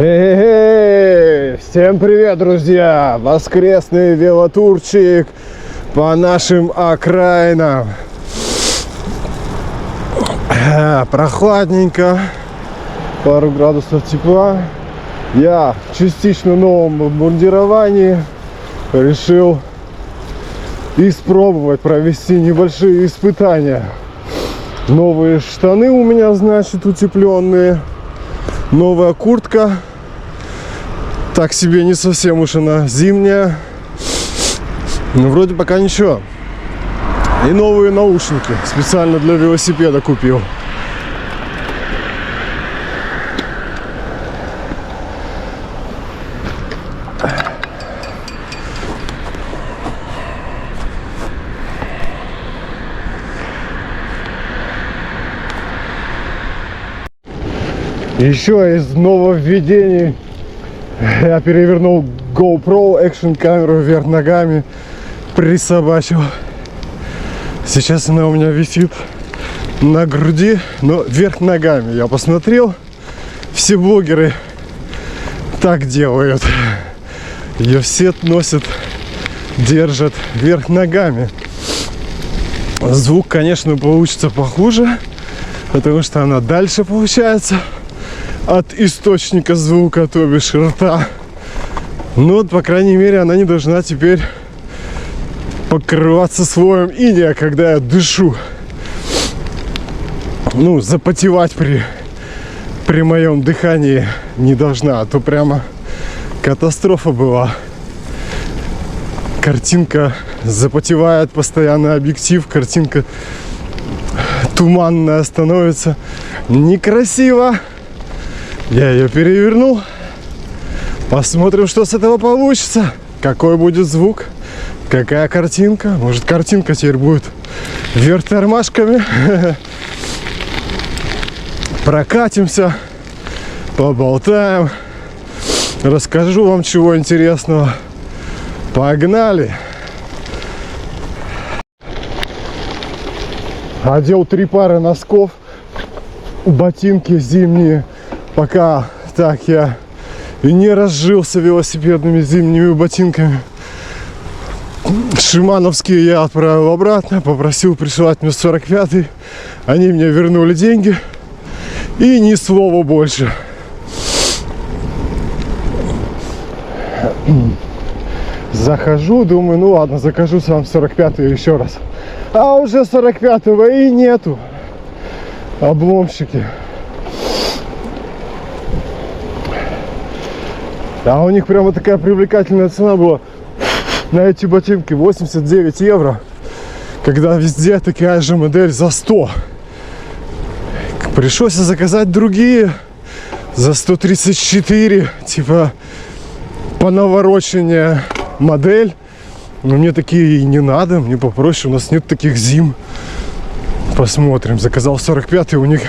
Всем привет, друзья! Воскресный велотурчик по нашим окраинам. Прохладненько, пару градусов тепла. Я в частично новом обмундировании решил испробовать провести небольшие испытания. Новые штаны у меня, значит, утепленные. Новая куртка. Так себе, не совсем уж она зимняя. Но вроде пока ничего. И новые наушники. Специально для велосипеда купил. Еще из нововведений я перевернул GoPro экшн камеру вверх ногами, присобачил. Сейчас она у меня висит на груди, но вверх ногами. Я посмотрел, все блогеры так делают. Ее все носят, держат вверх ногами. Звук, конечно, получится похуже, потому что она дальше получается от источника звука, то бишь рта. Но, по крайней мере, она не должна теперь покрываться слоем инея, когда я дышу. Ну, запотевать при моем дыхании не должна, а то прямо катастрофа была. Картинка запотевает, постоянно объектив, картинка туманная становится. Некрасиво. Я ее перевернул. Посмотрим, что с этого получится. Какой будет звук. Какая картинка. Может, картинка теперь будет вверх тормашками. Прокатимся. Поболтаем. Расскажу вам чего интересного. Погнали. Одел 3 пары носков. Ботинки зимние. Пока так я и не разжился велосипедными зимними ботинками. Шимановские я отправил обратно, попросил присылать мне 45-й. Они мне вернули деньги. И ни слова больше. Захожу, думаю, ну ладно, закажу сам 45-й еще раз. А уже 45-го и нету. Обломщики. А у них прямо такая привлекательная цена была на эти ботинки, 89 евро, когда везде такая же модель за 100. Пришлось заказать другие за 134, типа понавороченная модель. Но мне такие и не надо, мне попроще, у нас нет таких зим. Посмотрим. Заказал 45-й, у них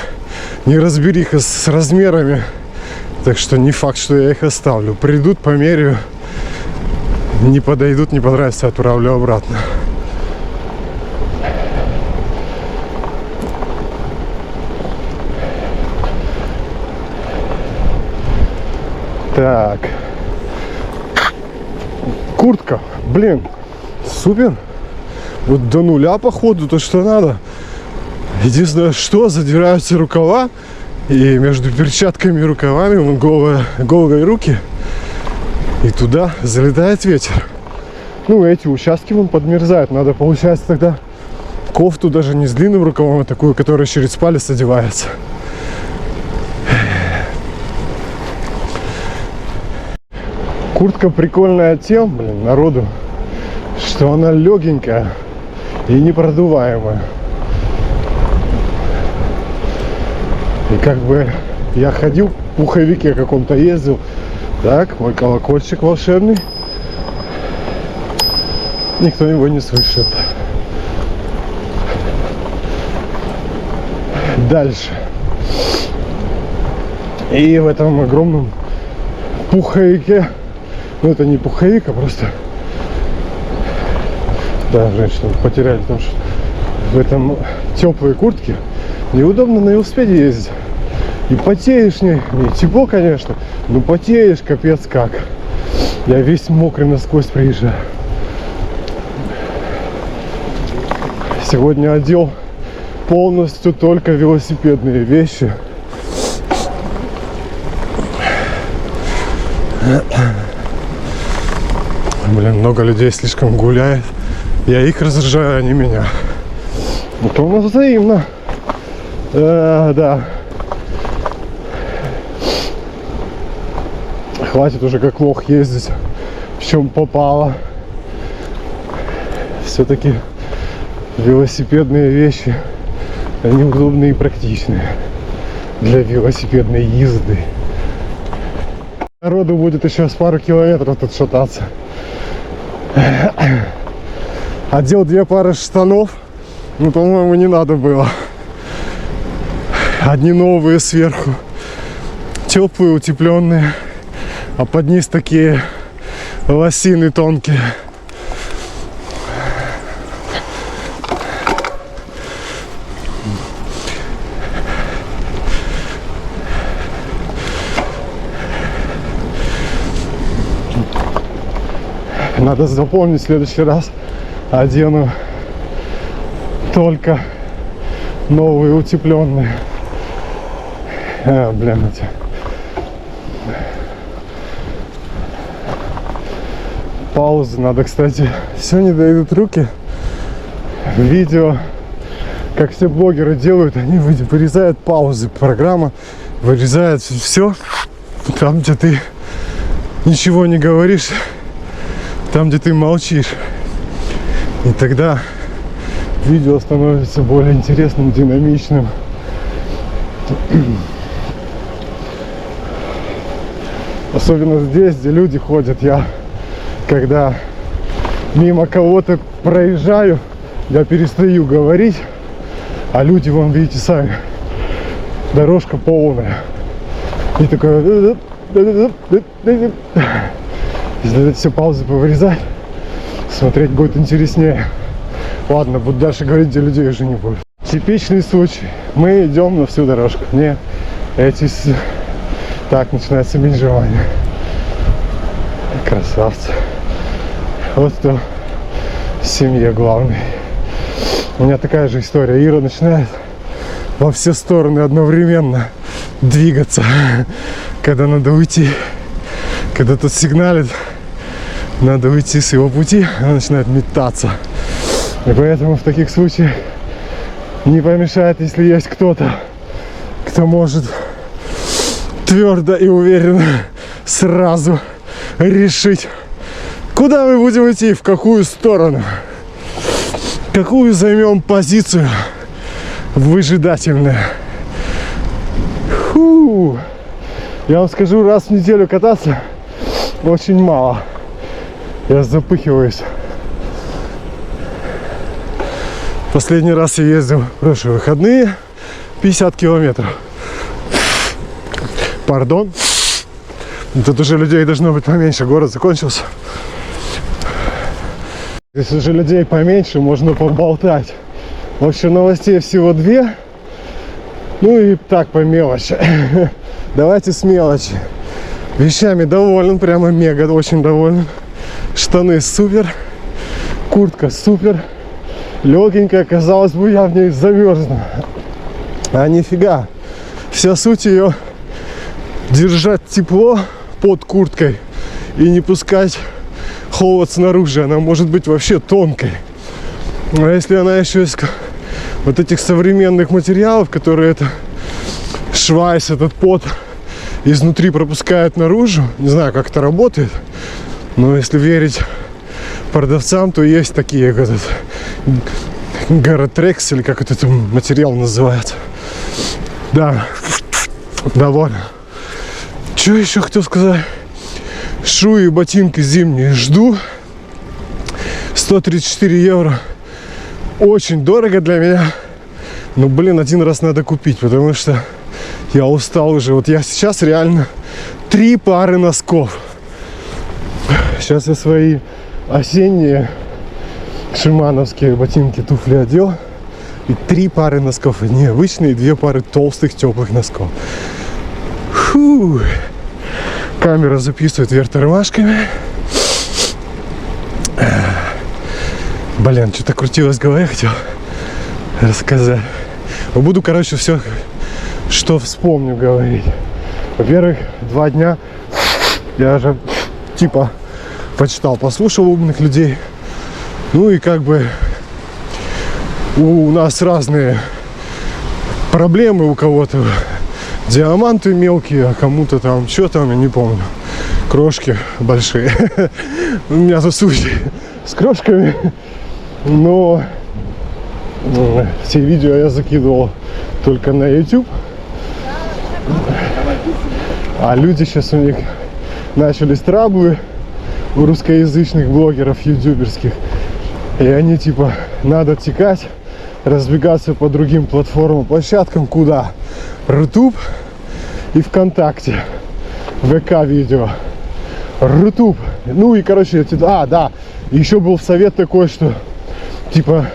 неразбериха с размерами. Так что не факт, что я их оставлю. Придут, померяю. Не подойдут, не понравится, отправлю обратно. Так. Куртка. Блин, супер. Вот до нуля, походу, то, что надо. Единственное, что задираются рукава. И между перчатками и рукавами вон голые руки. И туда залетает ветер. Ну, эти участки вон подмерзают. Надо, получается, тогда кофту даже не с длинным рукавом, а такую, которая через палец одевается. Куртка прикольная тем, блин, народу, что она легенькая и непродуваемая. И как бы я ходил в пуховике каком-то, ездил. Так, мой колокольчик волшебный. Никто его не слышит. Дальше. И в этом огромном пуховике. Ну, это не пуховик, а просто... Да, женщину потеряли, потому что в этом теплой куртке неудобно на велосипеде ездить. И потеешь, не тепло, конечно, но потеешь капец как. Я весь мокрый насквозь приезжаю. Сегодня одел полностью только велосипедные вещи. Блин, много людей слишком гуляет. Я их разряжаю, они меня. Это у нас взаимно. Да. Хватит уже как лох ездить, в чем попало. Все-таки велосипедные вещи, они удобные и практичные для велосипедной езды. Народу будет еще с пару километров тут шататься. Одел 2 пары штанов, ну, по-моему, не надо было. Одни новые сверху, теплые, утепленные, а под низ такие лосины тонкие. Надо запомнить, в следующий раз одену только новые утепленные. Блин, эти. Паузы надо, кстати. Сегодня дойдут руки. Видео, как все блогеры делают, они вырезают паузы. Программа вырезает все. Там, где ты ничего не говоришь, там, где ты молчишь. И тогда видео становится более интересным, динамичным. Особенно здесь, где люди ходят. Я, когда мимо кого-то проезжаю, я перестаю говорить, а люди, вон, видите сами, дорожка полная. И такое... Если это все паузы повырезать, смотреть будет интереснее. Ладно, буду дальше говорить, где людей уже не будет. Типичный случай. Мы идем на всю дорожку. Мне эти... Так начинается бинжевание. Красавцы. Вот кто в семье главный. У меня такая же история. Ира начинает во все стороны одновременно двигаться, когда надо уйти. Когда тот сигналит, надо уйти с его пути, она начинает метаться. И поэтому в таких случаях не помешает, если есть кто-то, кто может твердо и уверенно сразу решить, куда мы будем идти, в какую сторону, какую займем позицию выжидательную. Фу. Я вам скажу, раз в неделю кататься очень мало. Я запыхиваюсь. Последний раз я ездил в прошлые выходные 50 километров. Пардон. Тут уже людей должно быть поменьше. Город закончился. Здесь уже людей поменьше, можно поболтать. В общем, новостей всего 2. Ну и так по мелочи. Давайте с мелочи. Вещами доволен, прямо мега, очень доволен. Штаны супер, куртка супер, легенькая, казалось бы, я в ней замерзну. А нифига. Вся суть ее держать тепло под курткой и не пускать холод снаружи. Она может быть вообще тонкой. А если она еще из вот этих современных материалов, которые это швайс, этот пот изнутри пропускает наружу. Не знаю, как это работает, но если верить продавцам, то есть такие, как этот Горотрекс, или как этот материал называется. Да, довольно. Что еще хотел сказать? Шуи и ботинки зимние жду. 134 евро. Очень дорого для меня. Но, блин, один раз надо купить, потому что я устал уже. Вот я сейчас реально 3 пары носков. Сейчас я свои осенние шимановские ботинки, туфли одел. И 3 пары носков. Не обычные, 2 пары толстых, теплых носков. Фу. Камера записывает вверх тормашками. Блин, что-то крутилось в голове, хотел рассказать. Буду, короче, все, что вспомню, говорить. Во-первых, 2 дня я же, типа, почитал, послушал умных людей. Ну и как бы у нас разные проблемы, у кого-то диаманты мелкие, а кому-то там, что там, я не помню. Крошки большие. У меня тут случай с крошками. Но все видео я закидывал только на YouTube. А люди сейчас, у них начались траблы у русскоязычных блогеров, ютуберских. И они типа, надо текать, разбегаться по другим платформам, площадкам. Куда? Рутуб и ВКонтакте. ВК видео. Рутуб. Ну и короче, да. Еще был совет такой, что типа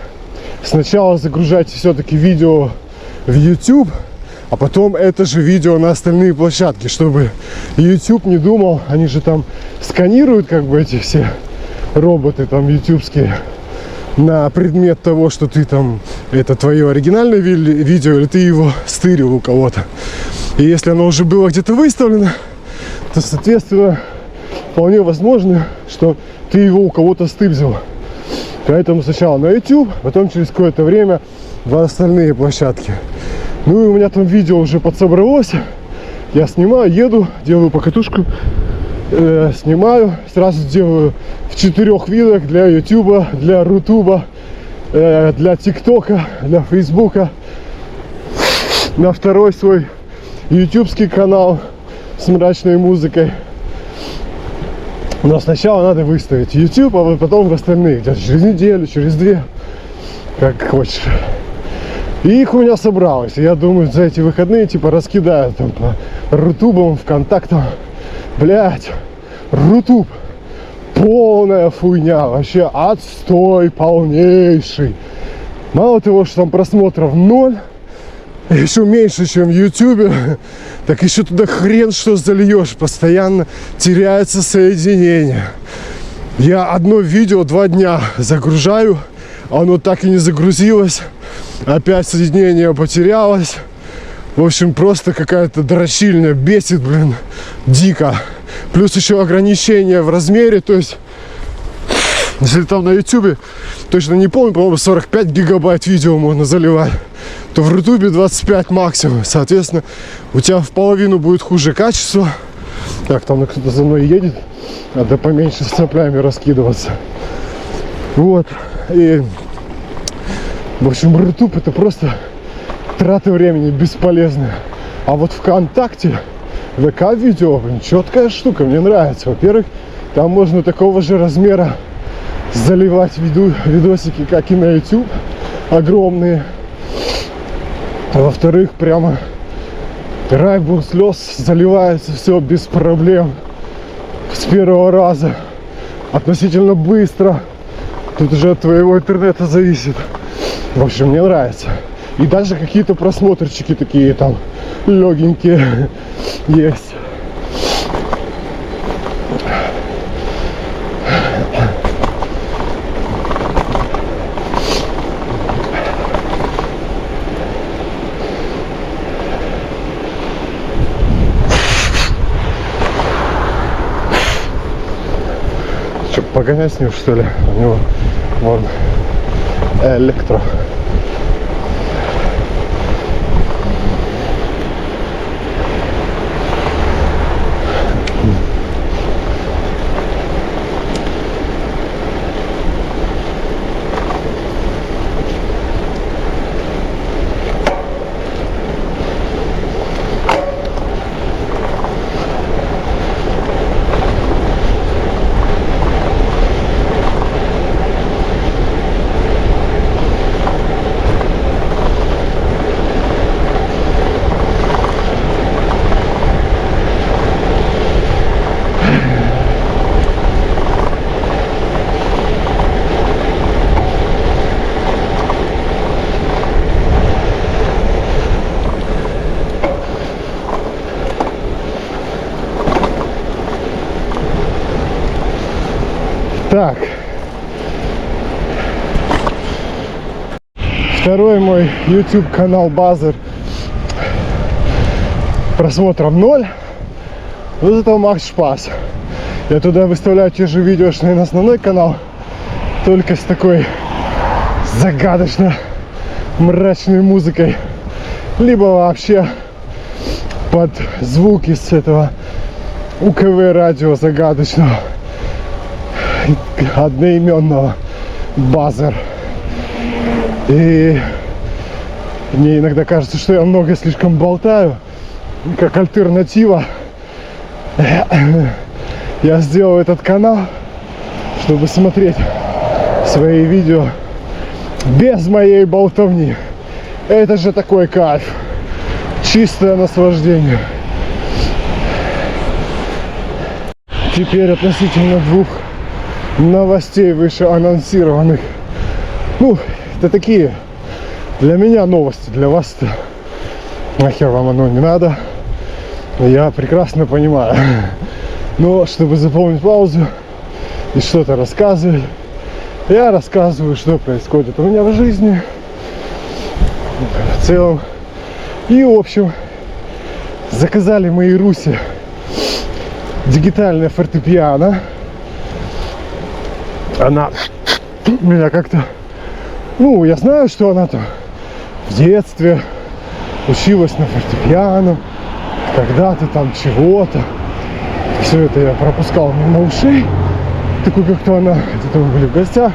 сначала загружайте все-таки видео в YouTube, а потом это же видео на остальные площадки, чтобы YouTube не думал, они же там сканируют как бы эти все роботы там ютубские на предмет того, что ты там, это твое оригинальное видео или ты его стырил у кого-то. И если оно уже было где-то выставлено, то, соответственно, вполне возможно, что ты его у кого-то стырил. Поэтому сначала на YouTube, потом через какое-то время в остальные площадки. Ну и у меня там видео уже подсобралось. Я снимаю, еду, делаю покатушку, снимаю, сразу делаю в 4 видах: для YouTube, для Рутуба, для ТикТока, для Фейсбука. На второй свой ютубский канал с мрачной музыкой. Но сначала надо выставить YouTube, а потом в остальные. Где-то через неделю, через 2. Как хочешь. И их у меня собралось. Я думаю, за эти выходные типа раскидаю там по Рутубам, ВКонтактам. Блять, Рутуб. Полная хуйня. Вообще отстой полнейший. Мало того, что там просмотров 0. Еще меньше, чем в Ютубе, так еще туда хрен что зальешь, постоянно теряется соединение. Я одно видео 2 дня загружаю, оно так и не загрузилось, опять соединение потерялось. В общем, просто какая-то дрочильня, бесит, блин, дико. Плюс еще ограничения в размере, то есть, если там на Ютубе, точно не помню, по-моему, 45 гигабайт видео можно заливать, то в Рутубе 25 максимум. Соответственно, у тебя в половину будет хуже качество. Так, там кто-то за мной едет, надо поменьше с соплями раскидываться. Вот. И, в общем, Рутуб — это просто трата времени бесполезная. А вот ВКонтакте, ВК-видео, блин, четкая штука, мне нравится. Во-первых, там можно такого же размера заливать видосики, как и на YouTube, огромные. А во-вторых, прямо райбур слез, заливается все без проблем с первого раза, относительно быстро. Тут уже от твоего интернета зависит. В общем, мне нравится. И даже какие-то просмотрчики такие там легенькие есть. Что, погонять с ним, что ли? У него вон электро. Так. Второй мой YouTube канал Базер. Просмотров 0. Вот это Макс Шпас. Я туда выставляю те же видео, что и на основной канал. Только с такой загадочно мрачной музыкой. Либо вообще под звуки с этого УКВ радио загадочного. Одноименного Базер. И мне иногда кажется, что я много слишком болтаю. Как альтернатива я сделал этот канал, чтобы смотреть свои видео без моей болтовни. Это же такой кайф. Чистое наслаждение. Теперь относительно двух новостей вышеанонсированных. Ну, это такие для меня новости, для вас-то нахер вам оно не надо. Я прекрасно понимаю. Но чтобы заполнить паузу и что-то рассказывать, я рассказываю, что происходит у меня в жизни в целом. И в общем, заказали мои Руси дигитальное фортепиано. Она меня как-то... Ну, я знаю, что она там в детстве училась на фортепиано, когда-то там чего-то. Все это я пропускал мимо ушей. Такой как-то она, где-то мы были в гостях.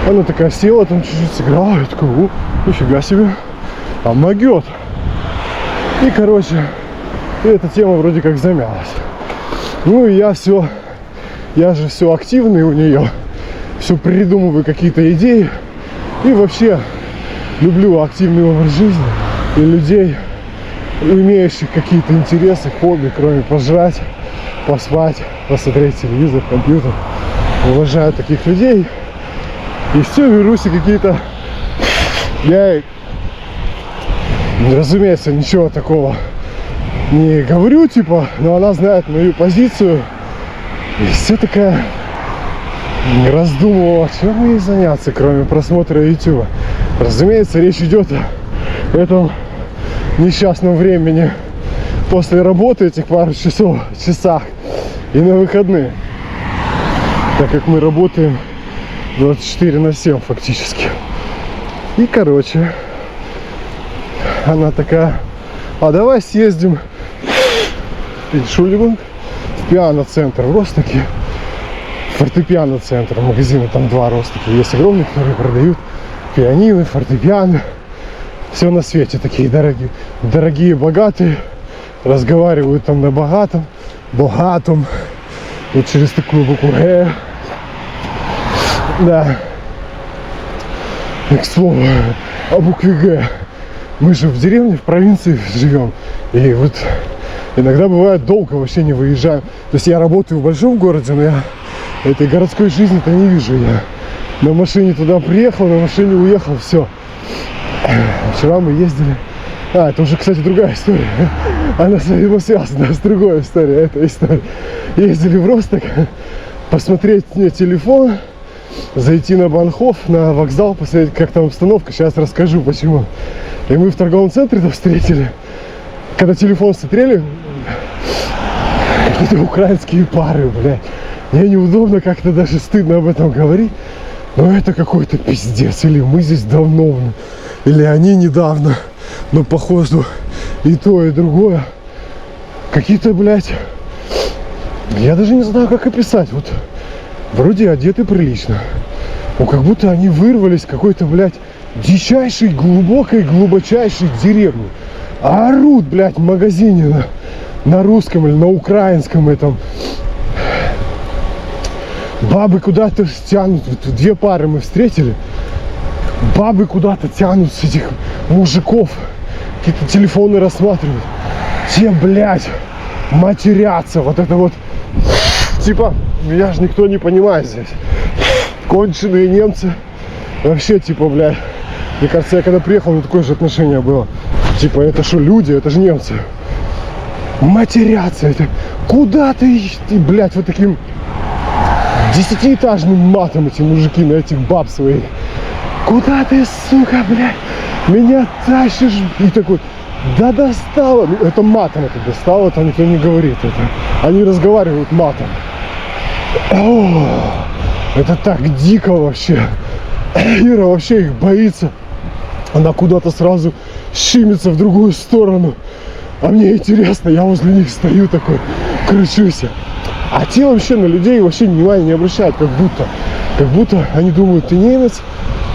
Она такая села, там чуть-чуть сыграла. Я такой, о, нифига себе, а могет. И, короче, эта тема вроде как замялась. Ну и я же все активный у нее. Все придумываю какие-то идеи. И вообще люблю активный образ жизни и людей, имеющих какие-то интересы, хобби, кроме пожрать, поспать, посмотреть телевизор, компьютер. Уважаю таких людей. И все, берусь и какие-то... Я, разумеется, ничего такого не говорю, типа, но она знает мою позицию. И все такая... раздумывала, чем ей заняться, кроме просмотра YouTube. Разумеется, речь идет о этом несчастном времени после работы, этих пару часах и на выходные, так как мы работаем 24/7 фактически. И, короче, она такая, а давай съездим в пиано-центр в Ростоке. Фортепиано-центр, магазины там два Ростока. Есть огромные, которые продают пианино, фортепиано. Все на свете такие дорогие, богатые. Разговаривают там на богатом, вот через такую букву Г. Да. И, к слову, о букве Г. Мы же в деревне, в провинции живем. И вот иногда бывает долго вообще не выезжаем. То есть я работаю в большом городе, но я этой городской жизни-то не вижу. Я на машине туда приехал, на машине уехал, все. Вчера мы ездили. Это уже, кстати, другая история. Она связана с другой историей. Эта история. Ездили в Росток, посмотреть мне телефон, зайти на Банхоф, на вокзал, посмотреть, как там обстановка. Сейчас расскажу, почему. И мы в торговом центре-то встретили. Когда телефон смотрели, какие-то украинские пары, блядь. Мне неудобно, как-то даже стыдно об этом говорить. Но это какой-то пиздец. Или мы здесь давно, или они недавно. Но походу и то, и другое. Какие-то, блядь, я даже не знаю, как описать. Вот вроде одеты прилично. Ну, как будто они вырвались какой-то, блядь, дичайшей, глубочайшей деревни. А орут, блядь, в магазине на русском или на украинском этом. Бабы куда-то тянут. Вот две пары мы встретили. Бабы куда-то тянут с этих мужиков. Какие-то телефоны рассматривают. Те, блядь, матерятся. Вот это вот. Типа, меня же никто не понимает здесь. Конченые немцы. Вообще, типа, блядь. Мне кажется, я когда приехал, ну такое же отношение было. Типа, это что, люди? Это же немцы. Матерятся. Это куда ты, блядь, вот таким 10-этажным матом эти мужики на этих баб своих. Куда ты, сука, блядь, меня тащишь? И такой, да достало. Ну, это матом это достало, это никто не говорит это. Они разговаривают матом. О, это так дико вообще. Ира вообще их боится. Она куда-то сразу щимится в другую сторону. А мне интересно, я возле них стою такой, кручусь. А те вообще на людей вообще внимания не обращают, как будто они думают, ты немец,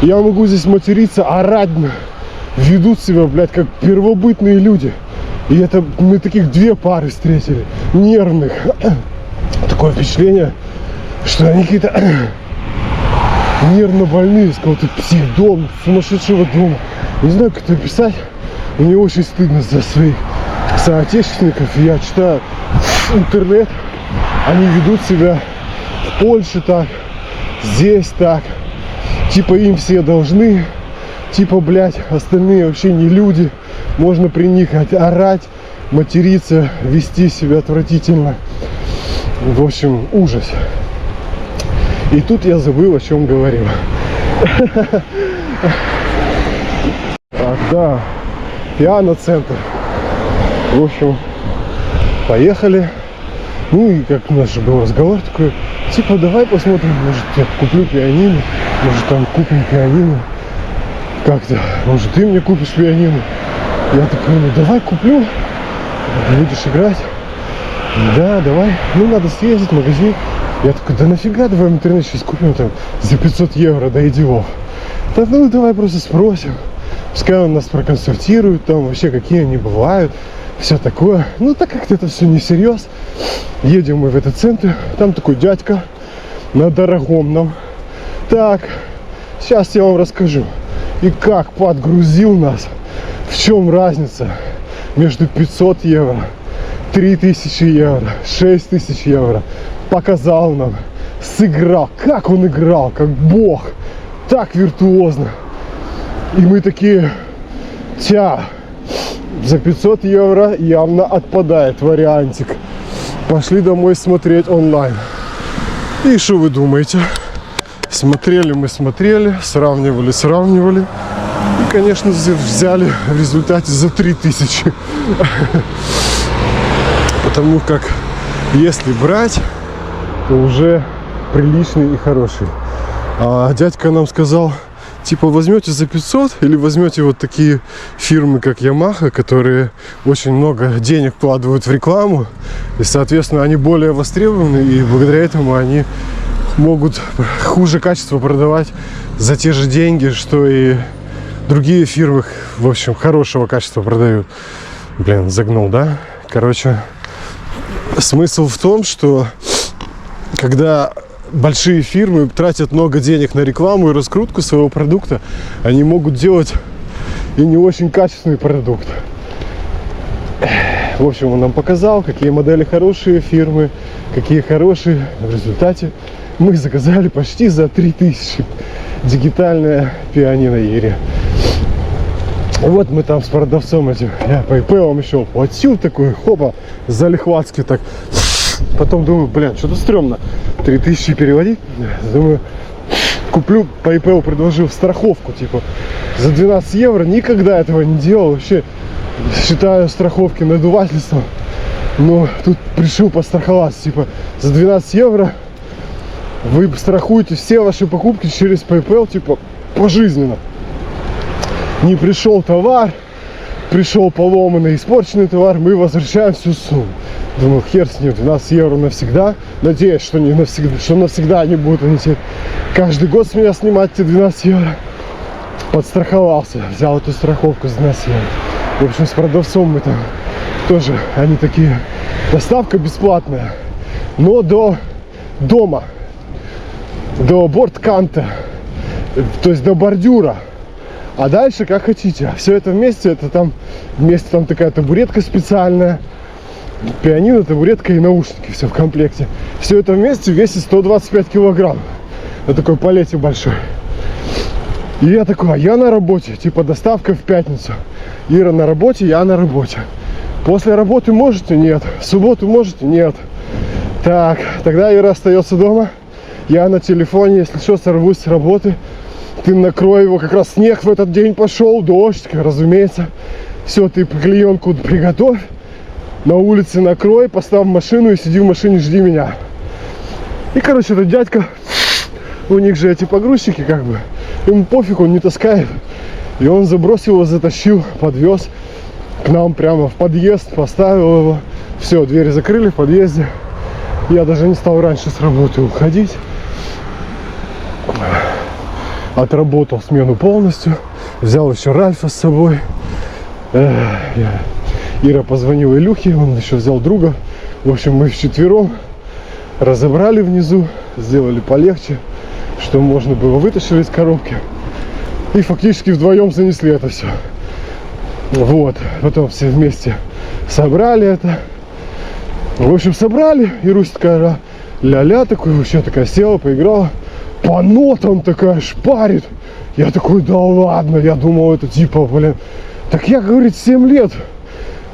я могу здесь материться, орать, ведут себя, блядь, как первобытные люди. И это мы таких две пары встретили, нервных. Такое впечатление, что они какие-то нервно больные, из какого-то психдома, сумасшедшего дома. Не знаю, как это описать, мне очень стыдно за своих соотечественников. Я читаю интернет, они ведут себя в Польше так, здесь так, типа им все должны, типа, блядь, остальные вообще не люди, можно при них орать, материться, вести себя отвратительно. В общем, ужас. И тут я забыл, о чем говорил. Ах, да, пиано-центр. В общем, поехали. Ну и как у нас же был разговор такой, типа, давай посмотрим, может, я куплю пианино, может, там купим пианино. Как-то, может, ты мне купишь пианино. Я такой, ну давай куплю, будешь играть. Да, давай. Ну, надо съездить в магазин. Я такой, да нафига, давай в интернете сейчас купим там за 500 евро, да идиот. Да ну давай просто спросим. Пускай он нас проконсультирует, там вообще какие они бывают, все такое. Ну так как-то это все не всерьез. Едем мы в этот центр, там такой дядька на дорогом нам. Так, сейчас я вам расскажу. И как подгрузил нас, в чем разница между 500 евро, 3000 евро, 6000 евро. Показал нам, сыграл, как он играл, как бог, так виртуозно. И мы такие, за 500 евро явно отпадает вариантик. Пошли домой смотреть онлайн. И что вы думаете? Смотрели мы, сравнивали. И, конечно, взяли в результате за 3000. Потому как, если брать, то уже приличный и хороший. А дядька нам сказал, типа, возьмете за 500 или возьмете вот такие фирмы, как Yamaha, которые очень много денег вкладывают в рекламу. И, соответственно, они более востребованы, и благодаря этому они могут хуже качества продавать за те же деньги, что и другие фирмы, в общем, хорошего качества продают. Блин, загнул, да? Короче, смысл в том, что когда большие фирмы тратят много денег на рекламу и раскрутку своего продукта, они могут делать и не очень качественный продукт. В общем, он нам показал, какие модели хорошие фирмы, какие хорошие. В результате мы заказали почти за 3000 дигитальное пианино Ире. Вот мы там с продавцом этим, я по ИП еще платил такой, хопа, залихватски так. Потом думаю, блин, что-то стрёмно, 3000 переводить. Думаю, куплю, по ИП предложил страховку, типа, за 12 евро. Никогда этого не делал, вообще считаю страховки надувательством. Но тут решил постраховаться, типа, за 12 евро вы страхуете все ваши покупки через PayPal, типа, пожизненно. Не пришел товар, пришел поломанный, испорченный товар, мы возвращаем всю сумму. Думаю, хер с ним, 12 евро навсегда. Надеюсь, что не навсегда, что навсегда не будут они теперь каждый год с меня снимать эти 12 евро. Подстраховался, взял эту страховку за 12 евро. В общем, с продавцом мы там тоже, они такие, доставка бесплатная, но до дома, до бортканта, то есть до бордюра. А дальше как хотите. Все это вместе, это там вместе там такая табуретка специальная, пианино, табуретка и наушники, все в комплекте. Все это вместе весит 125 килограмм на такой палете большой. И я такой, а я на работе, типа доставка в пятницу. Ира на работе, я на работе. После работы можете? Нет. В субботу можете? Нет. Так, тогда Ира остается дома. Я на телефоне, если что, сорвусь с работы. Ты накрой его, как раз снег в этот день пошел, дождь, разумеется. Все, ты клеенку приготовь, на улице накрой, поставь машину и сиди в машине, жди меня. И, короче, этот дядька, у них же эти погрузчики, как бы, ему пофиг, он не таскает. И он забросил его, затащил, подвез к нам прямо в подъезд, поставил его. Все, двери закрыли в подъезде. Я даже не стал раньше с работы уходить. Отработал смену полностью. Взял еще Ральфа с собой. Ира позвонила Илюхе, он еще взял друга. В общем, мы вчетвером разобрали внизу, сделали полегче, что можно было, вытащили из коробки. И фактически вдвоем занесли это все. Вот, потом все вместе собрали это. В общем, собрали, и Русь такая ля-ля такой, вообще такая села, поиграла. По нотам такая шпарит. Я такой, да ладно, я думал, это типа, блин. Так я, говорит, 7 лет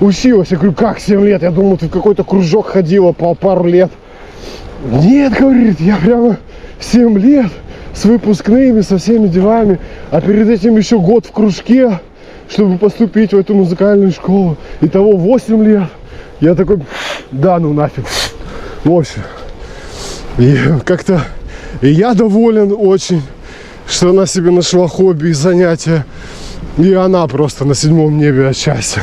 училась. Я говорю, как 7 лет? Я думал, ты в какой-то кружок ходила по пару лет. Нет, говорит, я прямо 7 лет с выпускными, со всеми делами. А перед этим еще год в кружке, чтобы поступить в эту музыкальную школу. Итого 8 лет. Я такой, да ну нафиг. В общем, и как-то и я доволен очень, что она себе нашла хобби и занятия. И она просто на 7-м небе от счастья.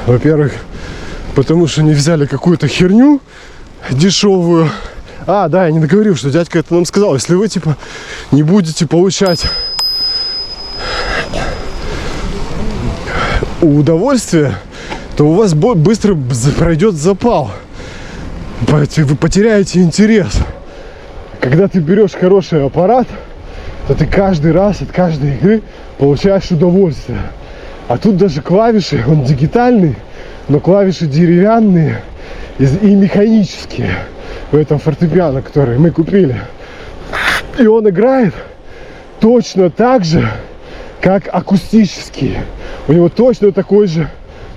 Во-первых, потому что не взяли какую-то херню дешевую. А, да, я не договорил, что дядька это нам сказал. Если вы, типа, не будете получать удовольствие, то у вас быстро пройдет запал. Вы потеряете интерес. Когда ты берешь хороший аппарат, то ты каждый раз от каждой игры получаешь удовольствие. А тут даже клавиши, он дигитальный, но клавиши деревянные и механические в этом фортепиано, который мы купили. И он играет точно так же, как акустические. У него точно такой же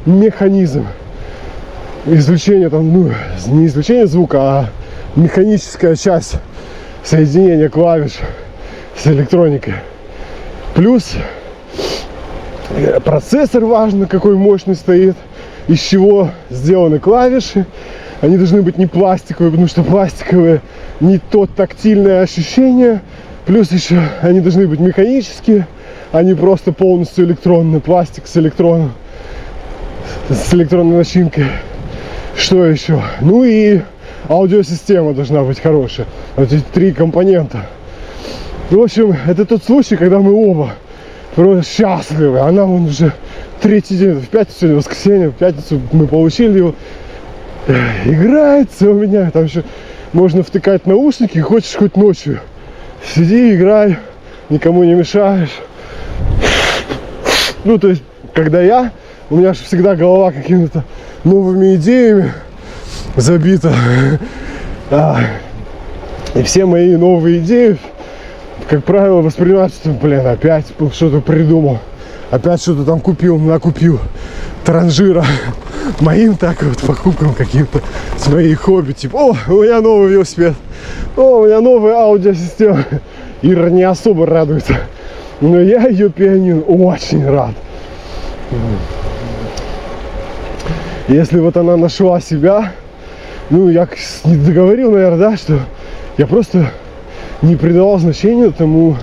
механизм. Извлечение там, ну, не извлечение звука, а механическая часть соединения клавиш с электроникой. Плюс процессор важно, какой мощный стоит, из чего сделаны клавиши. Они должны быть не пластиковые, потому что пластиковые не то тактильное ощущение. Плюс еще они должны быть механические, а не просто полностью электронный пластик с электроном, с электронной начинкой. Что еще? Ну и аудиосистема должна быть хорошая. Вот эти 3 компонента. В общем, это тот случай, когда мы оба просто счастливы. Она вон уже 3-й день, в пятницу, сегодня воскресенье, в пятницу мы получили его. Играется у меня. Там еще можно втыкать наушники, хочешь хоть ночью. Сиди, играй, никому не мешаешь. Ну, то есть, когда у меня же всегда голова какими-то новыми идеями забита. И все мои новые идеи, как правило, воспринимаются, блин, опять что-то придумал. Опять что-то там накупил. Транжира. Моим так вот покупкам каким-то, с моей хобби. Типа, о, у меня новый велосипед. О, у меня новая аудиосистема. Ира не особо радуется. Но я ее пианино очень рад. Если вот она нашла себя, ну, я не договорил, наверное, да, что я просто не придавал значения тому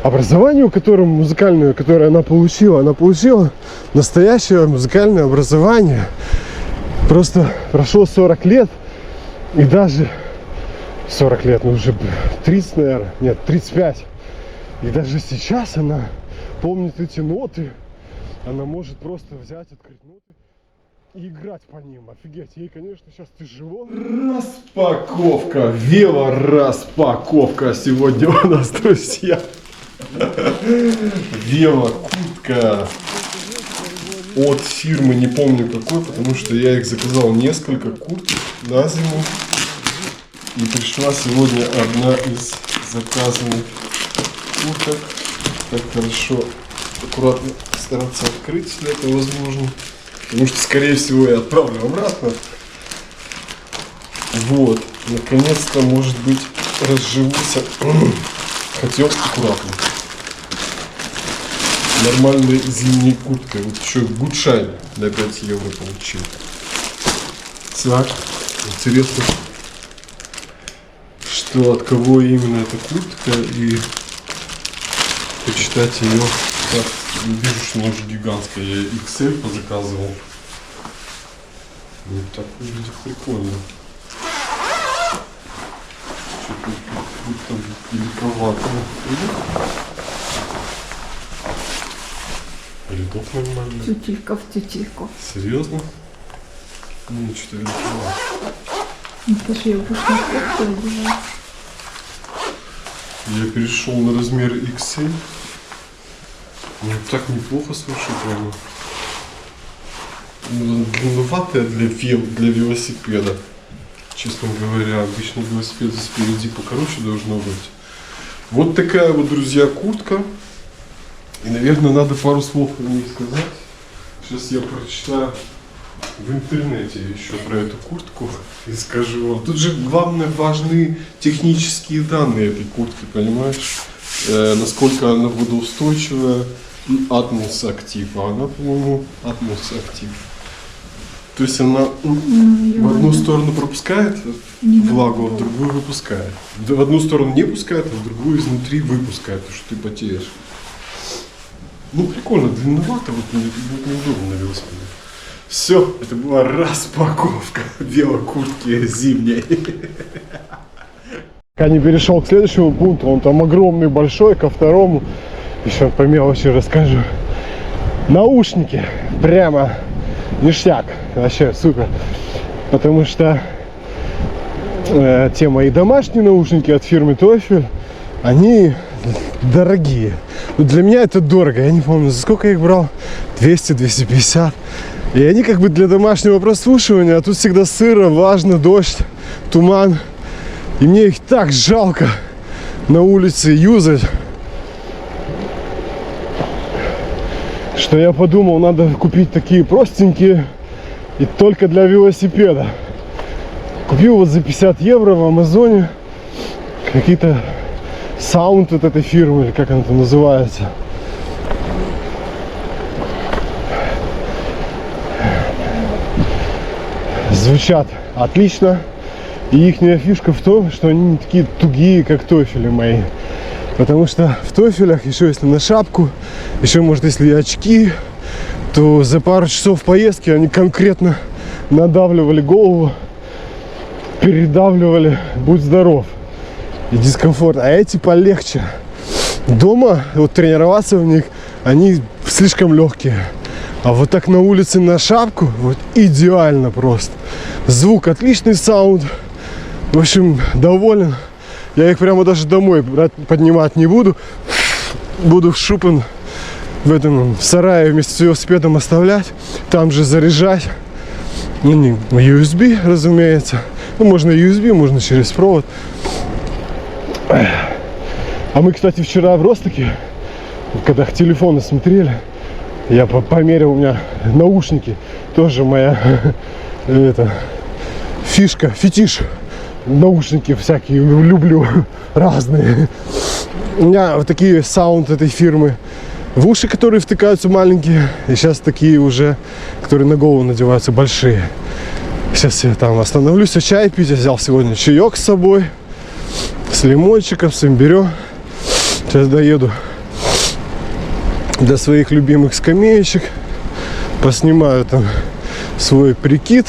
образованию, которое она получила. Она получила настоящее музыкальное образование. Просто прошло 40 лет, и даже 40 лет, ну уже 30, наверное, нет, 35. И даже сейчас она помнит эти ноты. Она может просто взять, открыть ноты и играть по ним. Офигеть, ей, конечно, сейчас тяжело. Распаковка, велораспаковка сегодня у нас, друзья. Велокуртка от фирмы, не помню какой, потому что я их заказал несколько курток на зиму. И пришла сегодня одна из заказанных курток. Так хорошо, аккуратно стараться открыть, если это возможно. Потому что, скорее всего, я отправлю обратно. Вот, наконец-то, может быть, разживусь. Хотел аккуратно. Нормальной зимней курткой. Вот еще гудшайн на 5 евро получил. Так, интересно, что от кого именно эта куртка, и почитать ее. Так, вижу, что она уже гигантская. Я XL позаказывал. Вот так выглядит прикольно. Что-то великовато. Рядок нормально. Тютелька в тютельку. Серьезно? Ну, что-то великовато. Ну, слушай, я уже на куртку одеваю. Я перешел на размер XL. Ну, так неплохо, слушай, прямо. Ну, длинноватая для велосипеда. Честно говоря, обычно велосипед спереди покороче должно быть. Вот такая вот, друзья, куртка. И, наверное, надо пару слов о ней сказать. Сейчас я прочитаю в интернете еще про эту куртку и скажу вам. Тут же главное важны технические данные этой куртки, понимаешь? Насколько она водоустойчивая и Atmos актив. А она, по-моему, Atmos актив. То есть она в одну сторону пропускает влагу, а в другую выпускает. В одну сторону не пускает, а в другую изнутри выпускает, потому что ты потеешь. Ну, прикольно, длинновато, вот неудобно на велосипеде. Все, это была распаковка велокуртки зимней. Я не перешел к следующему пункту, он там огромный, большой, ко второму. Еще по мелочи расскажу. Наушники, прямо ништяк, вообще супер. Потому что те мои домашние наушники от фирмы Teufel, они дорогие. Но для меня это дорого, я не помню, за сколько я их брал, 200-250. И они как бы для домашнего прослушивания, а тут всегда сыро, влажно, дождь, туман. И мне их так жалко на улице юзать, что я подумал, надо купить такие простенькие и только для велосипеда. Купил вот за 50 евро в Амазоне какие-то саунд от этой фирмы, или как она там называется. Звучат отлично. И их фишка в том, что они не такие тугие, как Teufel мои. Потому что в Teufel, еще если на шапку, еще может если и очки, то за пару часов поездки они конкретно надавливали голову, передавливали, будь здоров. И дискомфорт. А эти полегче. Дома вот тренироваться в них, они слишком легкие. А вот так на улице на шапку, вот идеально просто. Звук отличный, саунд. В общем, доволен. Я их прямо даже домой поднимать не буду. Буду вшупан в этом сарае вместе с велосипедом оставлять. Там же заряжать. Ну, USB, разумеется. Ну, можно USB, можно через провод. А мы, кстати, вчера в Ростоке, когда телефоны смотрели, я померил, у меня наушники, тоже моя фишка, фетиш. Наушники всякие люблю, разные. У меня вот такие саунд этой фирмы. В уши, которые втыкаются маленькие. И сейчас такие уже, которые на голову надеваются, большие. Сейчас я там остановлюсь, чай пить. Я взял сегодня чаек с собой. С лимончиком, с имбирем. Сейчас доеду до своих любимых скамеечек. Поснимаю там свой прикид.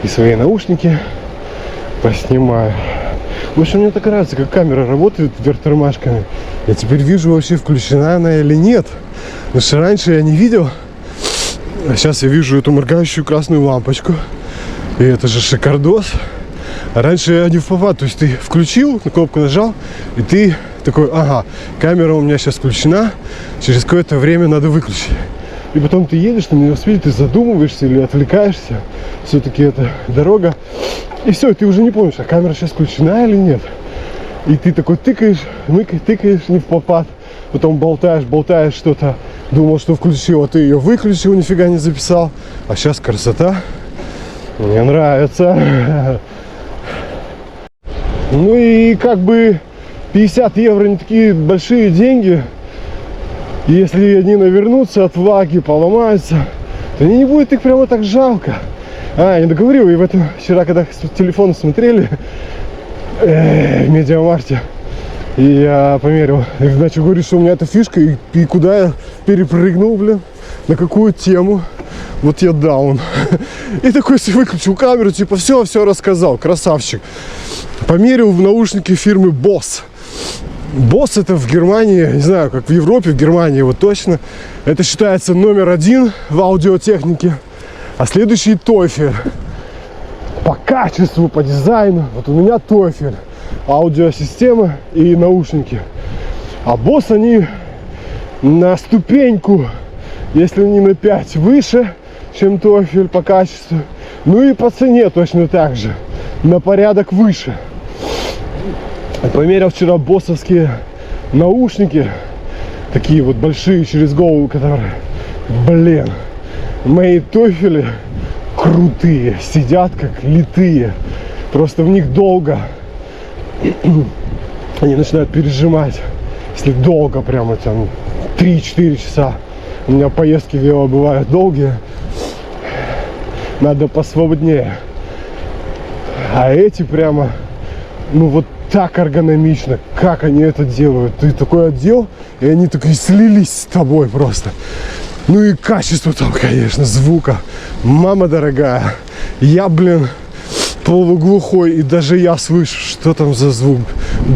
И свои наушники поснимаю. В общем, мне так нравится, как камера работает вверх тормашками. Я теперь вижу, вообще включена она или нет. Потому что раньше я не видел. А сейчас я вижу эту моргающую красную лампочку. И это же шикардос. А раньше я не в попад. То есть ты включил, на кнопку нажал, и ты такой, ага, камера у меня сейчас включена. Через какое-то время надо выключить. И потом ты едешь на велосипеде, ты задумываешься или отвлекаешься. Все-таки это дорога. И все, ты уже не помнишь, а камера сейчас включена или нет. И ты такой тыкаешь, тыкаешь не в попад, потом болтаешь что-то. Думал, что включил, а ты ее выключил, нифига не записал. А сейчас красота. Мне нравится. Ну и как бы 50 евро не такие большие деньги. Если они навернутся от влаги, поломаются, то не будет их прямо так жалко. Я не договорил, и в этом вчера, когда с телефона смотрели в Медиамаркте, и я померил, и начал говорить, что у меня эта фишка, и куда я перепрыгнул, блин, на какую тему. Вот я даун. И такой выключил камеру, типа все рассказал, красавчик. Померил в наушники фирмы Bose. Bose это в Германии, не знаю, как в Европе, в Германии вот точно. Это считается номер 1 в аудиотехнике. А следующий Toffel. По качеству, по дизайну. Вот у меня Toffel. Аудиосистема и наушники. А Bose они на ступеньку, если не на 5 выше, чем Toffel по качеству. Ну и по цене точно так же. На порядок выше. Померил вчера боссовские наушники. Такие вот большие через голову, которые, блин, мои Toffel крутые. Сидят как литые. Просто в них долго. Они начинают пережимать. Если долго, прямо там 3-4 часа. У меня поездки вело бывают долгие. Надо посвободнее. А эти прямо, ну вот так эргономично, как они это делают. Ты такой одел, и они такие слились с тобой просто. Ну и качество там, конечно, звука. Мама дорогая, я, блин, полуглухой, и даже я слышу, что там за звук.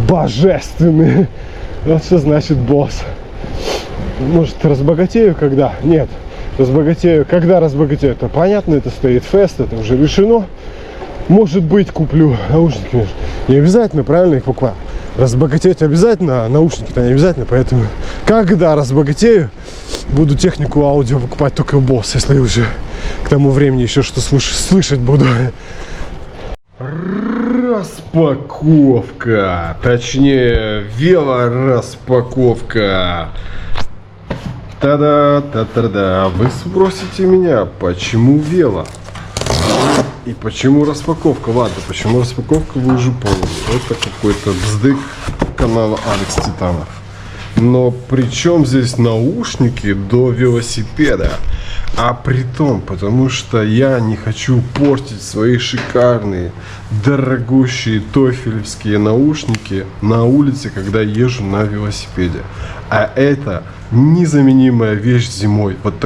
Божественный. Вот что значит Bose. Может, разбогатею когда? Нет. Разбогатею. Когда разбогатею? Это понятно, это стоит фест, это уже решено. Может быть, куплю наушники. Не обязательно, правильно, их покупать. Разбогатеть обязательно, а наушники-то не обязательно. Поэтому, когда разбогатею, буду технику аудио покупать только Bose, если уже к тому времени еще что слышать буду. Распаковка. Точнее, велораспаковка. Та-да. Вы спросите меня, почему вело? И почему распаковка? Ладно, почему распаковка, вы уже поняли. Это какой-то бздык канала Алекс Титанов. Но при чем здесь наушники до велосипеда? А при том, потому что я не хочу портить свои шикарные, дорогущие тофелевские наушники на улице, когда езжу на велосипеде. А это незаменимая вещь зимой. Вот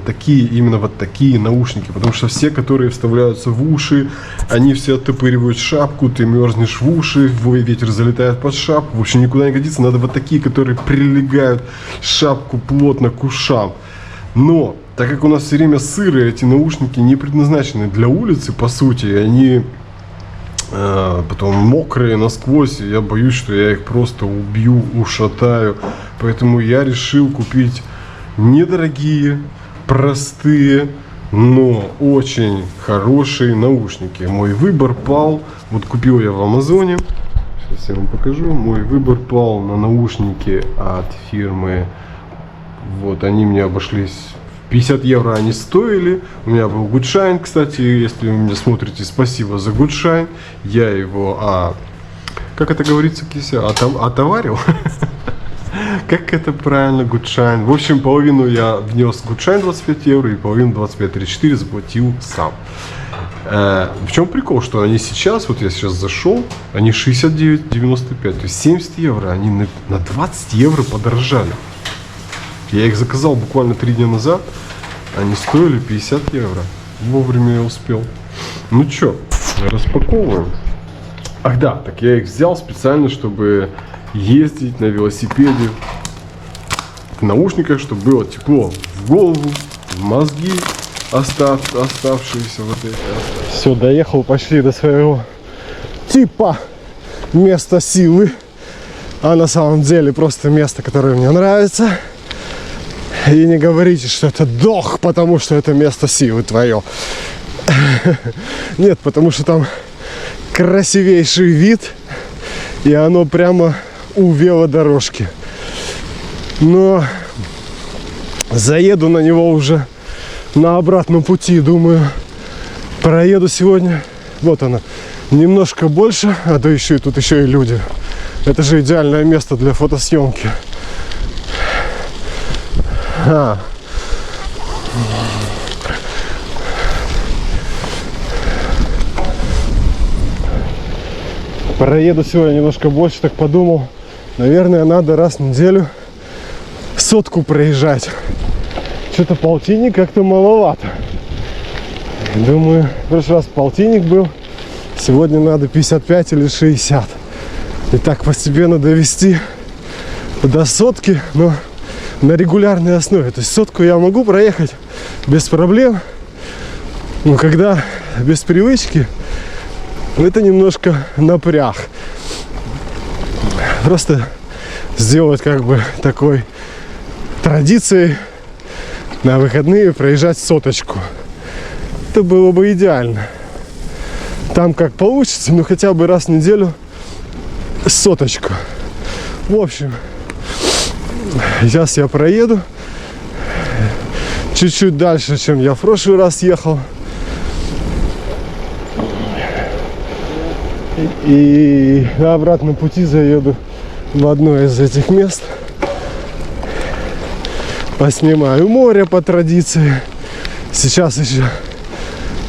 такие наушники. Потому что все, которые вставляются в уши, они все оттопыривают шапку, ты мерзнешь в уши, ветер залетает под шапку. В общем, никуда не годится. Надо вот такие, которые прилегают шапку плотно к ушам. Но, так как у нас все время сырые, эти наушники не предназначены для улицы, по сути. Они потом мокрые насквозь, и я боюсь, что я их просто убью, ушатаю. Поэтому я решил купить недорогие, простые, но очень хорошие наушники. Мой выбор пал, вот купил я в Амазоне, сейчас я вам покажу. Мой выбор пал на наушники от фирмы, вот они мне обошлись 50 евро они стоили. У меня был гудшайн, кстати, если вы меня смотрите, спасибо за гудшайн. Я его, как это говорится, Кися, отоварил. Как это правильно, гудшайн? В общем, половину я внес гудшайн 25 евро и половину 25-34 заплатил сам. В чем прикол, что они сейчас, вот я сейчас зашел, они 69,95, то есть 70 евро, они на 20 евро подорожали. Я их заказал буквально 3 дня назад. Они стоили 50 евро. Вовремя я успел. Ну чё, распаковываем. Ах да, так я их взял специально, чтобы ездить на велосипеде в наушниках, чтобы было тепло в голову, в мозги оставшиеся вот эти. Все, доехал почти до своего типа места силы. А на самом деле просто место, которое мне нравится. И не говорите, что это дох, потому что это место силы твое. Нет, потому что там красивейший вид. И оно прямо у велодорожки. Но заеду на него уже на обратном пути. Думаю, проеду сегодня. Вот она. Немножко больше. А то еще и тут еще и люди. Это же идеальное место для фотосъемки. Проеду сегодня немножко больше, так подумал. Наверное, надо раз в неделю 100 проезжать. Что-то полтинник как-то маловато. Думаю, в прошлый раз полтинник был. Сегодня надо 55 или 60. И так постепенно довести до 100, но на регулярной основе. То есть 100 я могу проехать без проблем. Но когда без привычки, это немножко напряг. Просто сделать как бы такой традицией на выходные проезжать 100. Это было бы идеально. Там как получится, но хотя бы раз в неделю 100. В общем, сейчас я проеду чуть-чуть дальше, чем я в прошлый раз ехал. И на обратном пути заеду в одно из этих мест. Поснимаю море по традиции. Сейчас еще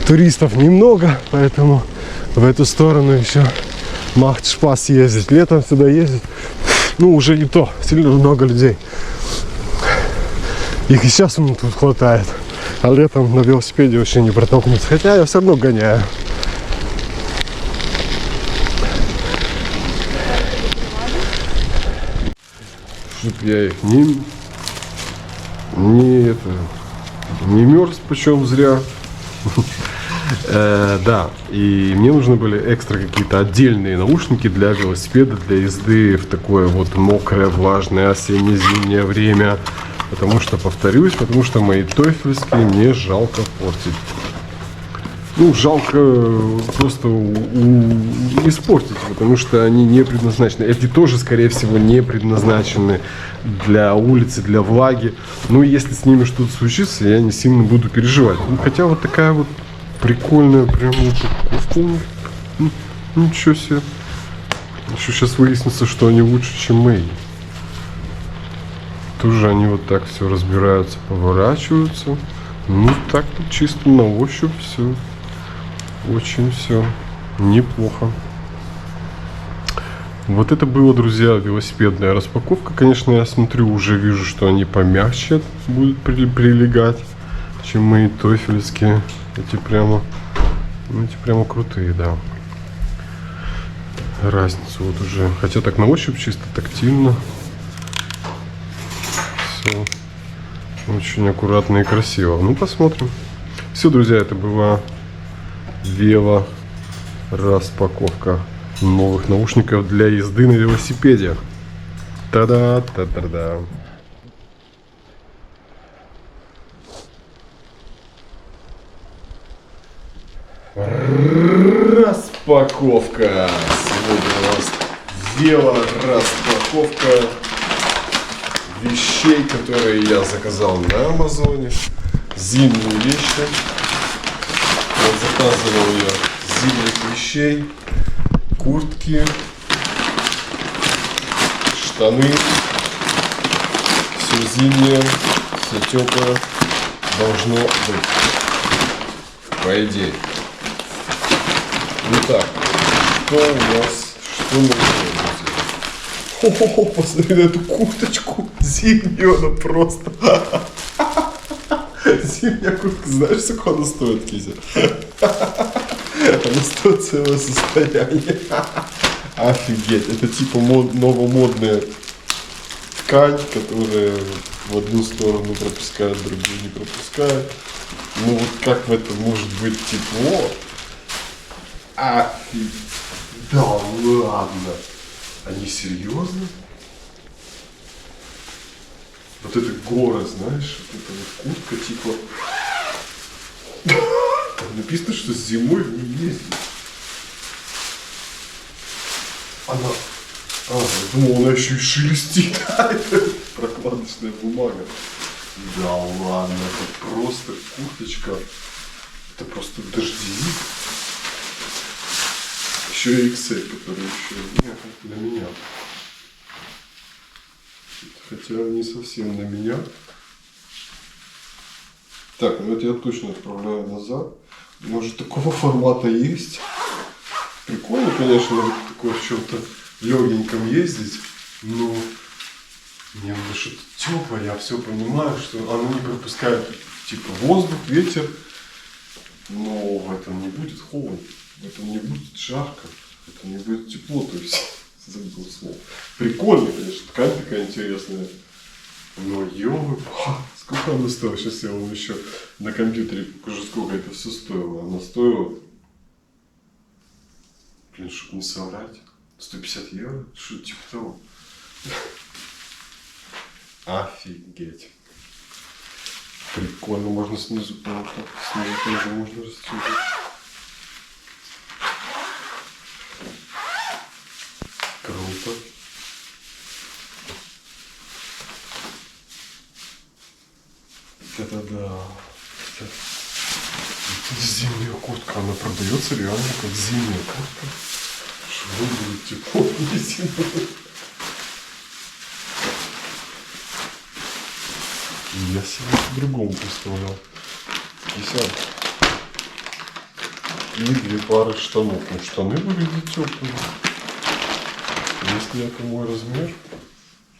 туристов немного, поэтому в эту сторону еще macht Spaß ездить. Летом сюда ездить, ну, уже не то. Сильно много людей. Их и сейчас тут хватает. А летом на велосипеде вообще не протолкнуться. Хотя я все равно гоняю. Чтоб я их не мерз, причем зря. Да, и мне нужны были экстра какие-то отдельные наушники для велосипеда, для езды в такое вот мокрое, влажное осенне-зимнее время. Потому что, повторюсь, мои тойфельские мне жалко портить. Ну, жалко просто испортить, потому что они не предназначены. Эти тоже, скорее всего, не предназначены для улицы, для влаги. Но если с ними что-то случится, я не сильно буду переживать. Ну, хотя вот такая вот прикольная прям упаковка. Ничего себе. Еще сейчас выяснится, что они лучше, чем мои. Тоже они вот так все разбираются, поворачиваются. Ну, так тут чисто на ощупь все. Очень все неплохо. Вот это было, друзья, велосипедная распаковка. Конечно, я смотрю, уже вижу, что они помягче будут прилегать, чем мои тойфельские. Эти прямо крутые, да. Разницу вот уже. Хотя так на ощупь чисто тактильно. Все очень аккуратно и красиво. Ну, посмотрим. Все, друзья, это была распаковка новых наушников для езды на велосипеде. Та-да, та-да-да. Распаковка. Сегодня у нас велораспаковка вещей, которые я заказал на Амазоне. Зимние вещи. Заказывал я зимних вещей, куртки, штаны, все зимнее, все теплое должно быть, по идее. Итак, что у нас, что мы делаем? Хо-хо-хо, посмотри на эту курточку, зимнюю, она просто... Зимняя куртка, знаешь, сколько она стоит, Кися? Она стоит целое состояние. Офигеть, это типа новомодная ткань, которая в одну сторону пропускает, в другую не пропускает. Ну вот как в этом может быть тепло? Офигеть, да ладно. Они серьезно? Вот это город, знаешь, вот эта вот куртка, типа... Там написано, что зимой в ней ездит. Она А, я думал, она еще и шелестит. Это прокладочная бумага. Да ладно, это просто курточка. Это просто дождевик. Еще и XL, который еще нет для меня. Хотя не совсем на меня. Так, ну это я точно отправляю назад. Может, такого формата есть. Прикольно, конечно, такое в чем-то легеньком ездить. Но мне надо что-то теплое. Я все понимаю, что оно не пропускает типа воздух, ветер. Но в этом не будет холодно. В этом не будет жарко. В этом не будет тепло. То есть, забыл слово. Прикольно, конечно. Ткань такая интересная. Но ё-моё, сколько она стоила? Сейчас я вам еще на компьютере покажу, сколько это все стоило. Она стоила, блин, чтобы не соврать, 150 евро? Что типа того? Офигеть. Прикольно, можно снизу, по-моему, снизу тоже можно расстегивать. Круто. Это да. Это зимняя куртка, она продается реально как зимняя куртка. Что будет тепло, не зимой. Я себе по-другому представлял. 50. И 2 пары штанов. Ну, штаны выглядят теплые. Если это мой размер,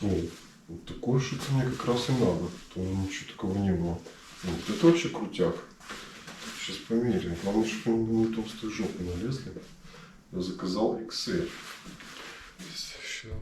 ну, вот такой что-то мне как раз и надо. То ничего такого не было. Вот это вообще крутяк. Сейчас померяем. Главное, чтобы они не толстую жопу налезли. Я заказал XL. Сейчас.